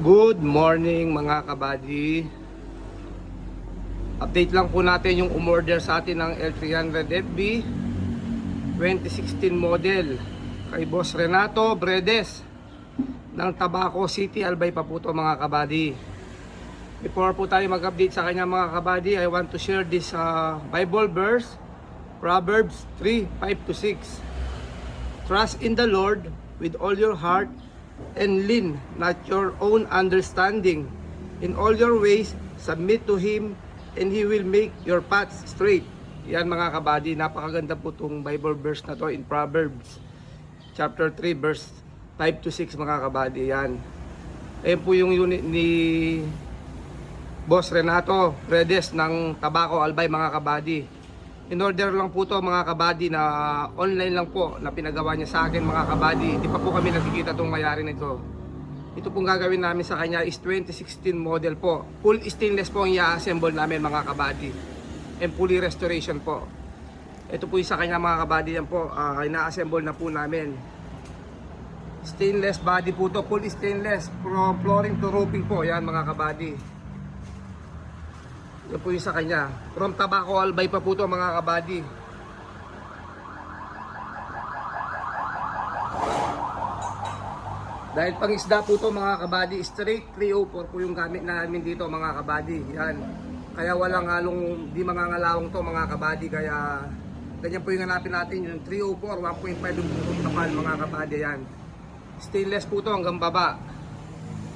Good morning mga kabady. Update lang po natin yung umorder sa atin ng L300FB 2016 model kay Boss Renato Bredes ng Tabaco City, Albay pa po to mga kabady. Before po tayo mag-update sa kanya mga kabady, I want to share this Bible verse, Proverbs 3:5-6. Trust in the Lord with all your heart and lean not your own understanding. In all your ways submit to Him and He will make your paths straight. Yan mga kabady, napakaganda po itong Bible verse na to in Proverbs chapter 3 verse 5-6 mga kabady. Yan, ayan po yung unit ni Boss Renato Bredes ng Tabaco, Albay mga kabady. In order lang po to mga kabady, na online lang po na pinagawa niya sa akin mga kabady. Hindi pa po kami nakikita itong mayari nito. Ito pong gagawin namin sa kanya is 2016 model po. Full stainless po ang i-assemble namin mga kabady. And fully restoration po. Ito po yung sa kanya mga kabady. Yan po, ina-assemble na po namin. Stainless body po to. Full stainless. From flooring to roofing po. Yan mga kabady. Yan po yung sa kanya. From Tabaco, Albay pa po ito mga kabady. Dahil pang isda po ito mga kabady, straight 304 po yung gamit namin dito mga kabady. Yan. Kaya walang halong di mangangalawang to mga kabady. Kaya ganyan po yung hanapin natin, yung 304, 1.5 yung kapal mga kabady. Yan. Stainless po ito hanggang baba.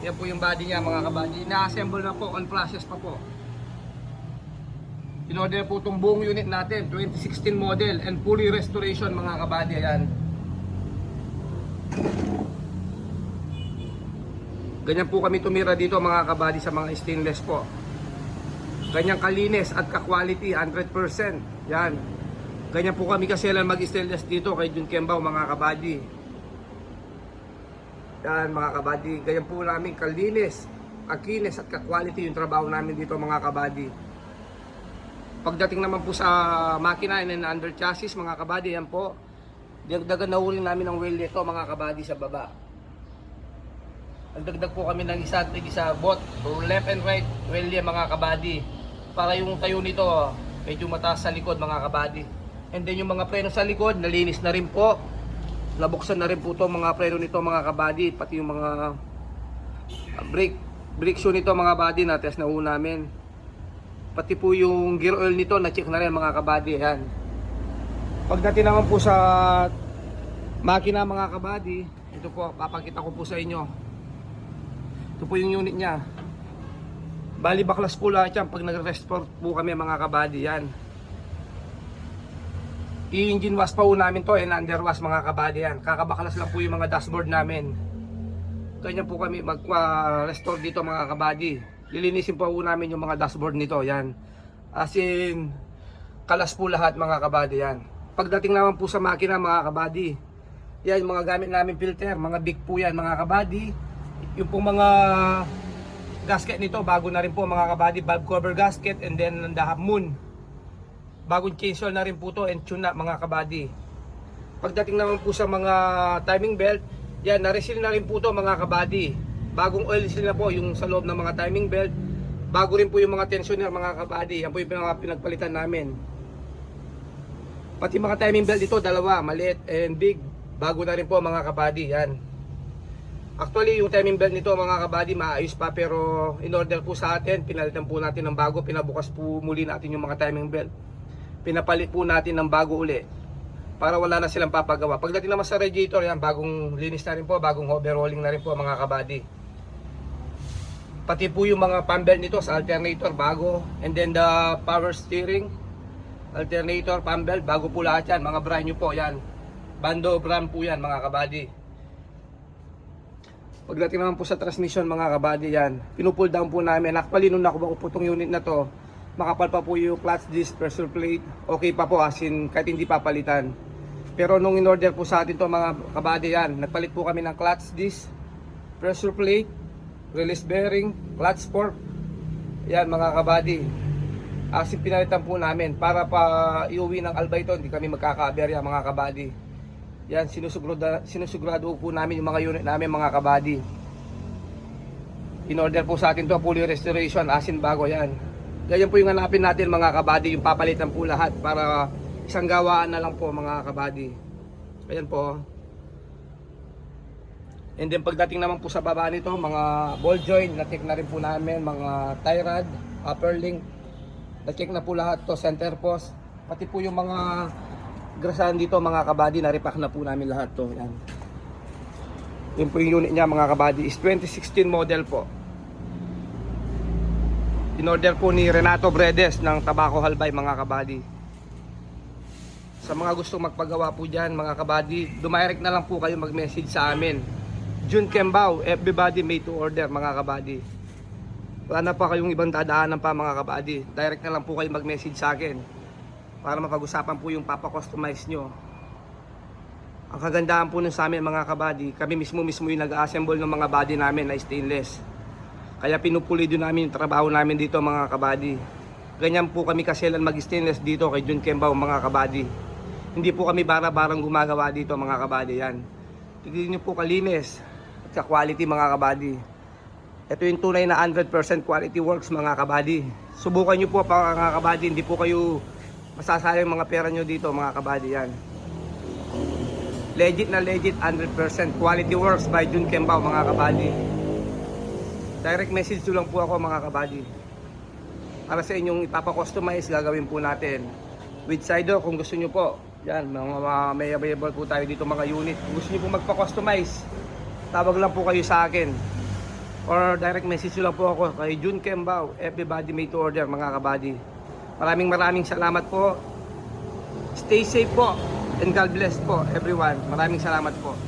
Yan po yung body niya mga kabady. Na-assemble na po, on process pa po. In-order po itong buong unit natin, 2016 model and fully restoration mga kabady. Ayan. Ganyan po kami tumira dito mga kabady sa mga stainless po. Ganyan kalinis at ka-quality, 100%. Yan. Ganyan po kami kaselan mag-stainless dito kay Jun Kembaw mga kabady. Yan mga kabady. Ganyan po namin kalinis, akinis at ka-quality yung trabaho namin dito mga kabady. Pagdating naman po sa makina and under chassis mga kabady, yan po, dagdagan na uli namin ng wheel nito mga kabady sa baba. Nagdagdag po kami ng isa both left and right wheel yan mga kabady, para yung tayo nito medyo mataas sa likod mga kabady. And then yung mga preno sa likod nalinis na rin po, nabuksan na rin po to mga preno nito mga kabady, pati yung mga brake shoe nito mga kabady na test na una namin. Pati po yung gear oil nito, na-check na rin mga kabady. Yan. Pagdating naman po sa makina mga kabady, ito po, papakita ko po sa inyo. Ito po yung unit niya. Bali baklas po lahat yan pag nag-restore po kami mga kabady. Yan. I-engine wash pa po namin to and under wash mga kabady. Yan. Kakabaklas lang po yung mga dashboard namin. Ganyan po kami mag-restore dito mga kabady. Lilinisin po namin yung mga dashboard nito. Yan. As in, kalas po lahat mga kabady. Yan. Pagdating naman po sa makina mga kabady, yan yung mga gamit namin filter. Mga big po yan mga kabady. Yung po mga gasket nito, bago na rin po mga kabady. Valve cover gasket and then the half moon. Bagong chainsaw na rin po to and tune na mga kabady. Pagdating naman po sa mga timing belt, yan, na-reseal na rin po to mga kabady. Bagong oil seal na po yung sa loob ng mga timing belt. Bago rin po yung mga tensioner mga kabady. Yan po yung pinagpalitan namin. Pati mga timing belt dito, dalawa, maliit and big. Bago na rin po mga kabady. Yan. Actually yung timing belt nito mga kabady maayos pa, pero in order po sa atin, pinalitan po natin ng bago. Pinabukas po muli natin yung mga timing belt. Pinapalit po natin ng bago uli, para wala na silang papagawa. Pagdating naman sa radiator, yan, bagong linis na rin po, bagong overhauling na rin po mga kabady. Pati po yung mga fan belt nito sa alternator bago, and then the power steering, alternator, fan belt, bago po lahat yan, mga brand new po yan. Bando brand po yan mga kabady. Pagdating naman po sa transmission mga kabady, yan, pinupull down po namin. Actually nung nakuha po itong unit na to, makapal pa po yung clutch disc, pressure plate, okay pa po, as in kahit hindi papalitan. Pero nung in-order po sa atin to mga kabady, yan, nagpalit po kami ng clutch disc, pressure plate, release bearing, clutch fork. Yan mga kabady. As in pinalitan po namin para pa iuwi ng Albay to, hindi kami magkakaaberya mga kabady. Yan, sinusigurado po namin yung mga unit namin mga kabady. In order po sa atin to, fully restoration, asin bago yan. Ganyan po yung hanapin natin mga kabady, yung papalitan po lahat para isang gawaan na lang po mga kabady. Ayan po. And then pagdating naman po sa baba nito, mga ball joint, na-check na rin po namin, mga tie rod, upper link, na-check na po lahat to, center post, pati po yung mga grasahan dito mga kabady, na-repack na po namin lahat to. Yan. Yun po yung unit niya mga kabady, is 2016 model po. In-order po ni Renato Bredes ng Tabaco Halbay mga kabady. Sa mga gustong magpagawa po dyan mga kabady, dumirect na lang po kayo mag-message sa amin. Jun Kembao, FB Body made to order mga kabady. Wala na pa kayong ibang dadaanan pa mga kabady. Direct na lang po kayo mag-message sa akin para mapag-usapan po yung papakustomize nyo. Ang kagandahan po nun sa amin mga kabady, kami mismo yung nag-assemble ng mga body namin na stainless. Kaya pinupulido namin yung trabaho namin dito mga kabady. Ganyan po kami kaselan mag-stainless dito kay Jun Kembao mga kabady. Hindi po kami bara-barang gumagawa dito mga kabady yan. Tignan nyo po kalinis at ka-quality mga kabady. Ito yung tunay na 100% quality works mga kabady. Subukan nyo po mga kabady, hindi po kayo masasayang mga pera nyo dito mga kabady yan. Legit na legit 100% quality works by Jun Kembao mga kabady. Direct message nyo lang po ako mga kabady. Para sa inyong ipapakustomize, gagawin po natin. With sider kung gusto nyo po. Yan, may available po tayo dito mga unit. Kung gusto nyo po magpa-customize, tawag lang po kayo sa akin. Or direct message nyo lang po ako kay Jun Kembao, FB Body made to order mga kabady. Maraming salamat po. Stay safe po. And God bless po everyone. Maraming salamat po.